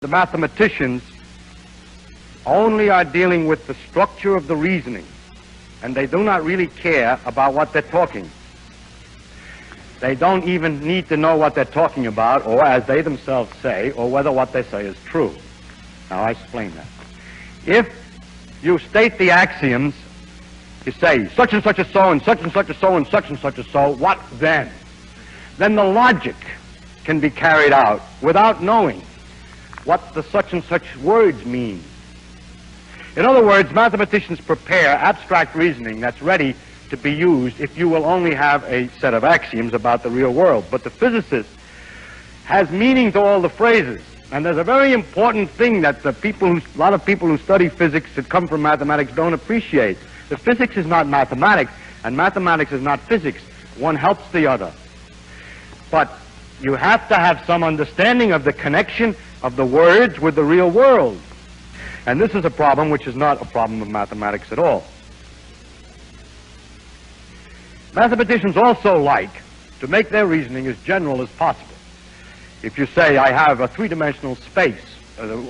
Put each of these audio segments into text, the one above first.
the mathematicians only are dealing with the structure of the reasoning, and they do not really care about what they're talking. They don't even need to know what they're talking about, or as they themselves say, or whether what they say is true. Now, I explain that. If you state the axioms, you say such and such is so, and such and such is so, and such is so, what then? Then the logic can be carried out without knowing what the such and such words mean. In other words, mathematicians prepare abstract reasoning that's ready to be used if you will only have a set of axioms about the real world. But the physicist has meaning to all the phrases. And there's a very important thing that a lot of people who study physics that come from mathematics don't appreciate. The physics is not mathematics, and mathematics is not physics. One helps the other. But you have to have some understanding of the connection of the words with the real world. And this is a problem which is not a problem of mathematics at all. Mathematicians also like to make their reasoning as general as possible. If you say, I have a three-dimensional space,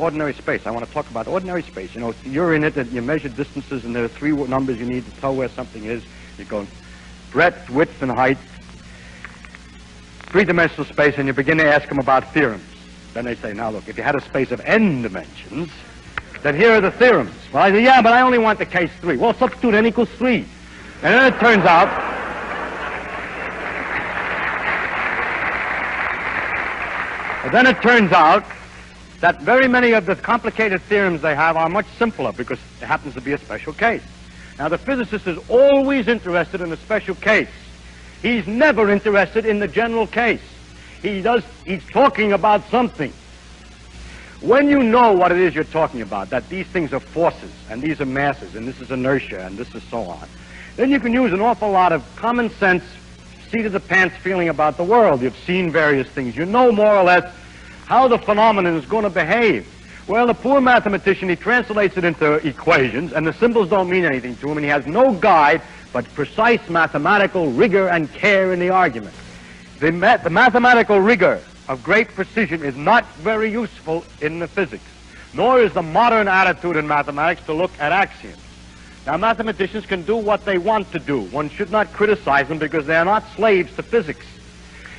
ordinary space, I want to talk about ordinary space. You know, you're in it and you measure distances and there are three numbers you need to tell where something is. You go breadth, width, and height. Three-dimensional space, and you begin to ask them about theorems. Then they say, now look, if you had a space of n dimensions, then here are the theorems. Well, I say, yeah, but I only want the case 3. Well, substitute n equals 3. And then it turns out that very many of the complicated theorems they have are much simpler because it happens to be a special case. Now, the physicist is always interested in a special case. He's never interested in the general case. He's talking about something. When you know what it is you're talking about, that these things are forces, and these are masses, and this is inertia, and this is so on, then you can use an awful lot of common sense, seat-of-the-pants feeling about the world. You've seen various things. You know more or less how the phenomenon is going to behave. Well, the poor mathematician, he translates it into equations, and the symbols don't mean anything to him, and he has no guide but precise mathematical rigor and care in the argument. The mathematical rigor of great precision is not very useful in the physics, nor is the modern attitude in mathematics to look at axioms. Now, mathematicians can do what they want to do. One should not criticize them because they are not slaves to physics.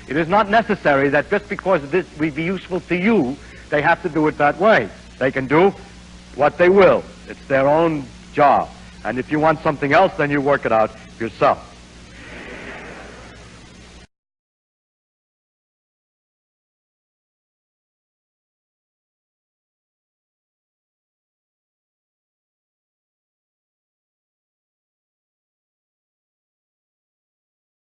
It is not necessary that just because this will be useful to you, they have to do it that way. They can do what they will. It's their own job. And if you want something else, then you work it out yourself.